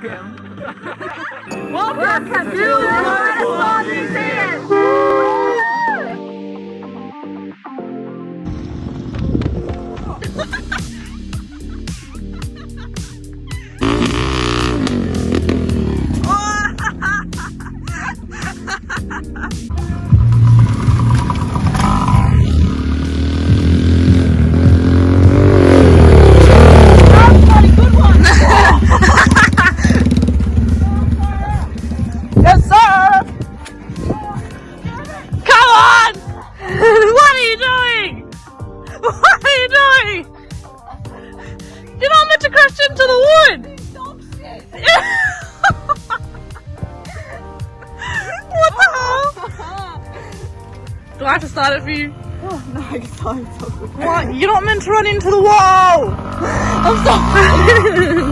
Welcome. Welcome to the Motorsport Museum. Yes, sir! Come on! What are you doing? What are you doing? You're not meant to crash into the wood! What the hell? Do I have to start it for you? Oh, no, I can start it. What? You're not meant to run into the wall! I'm sorry.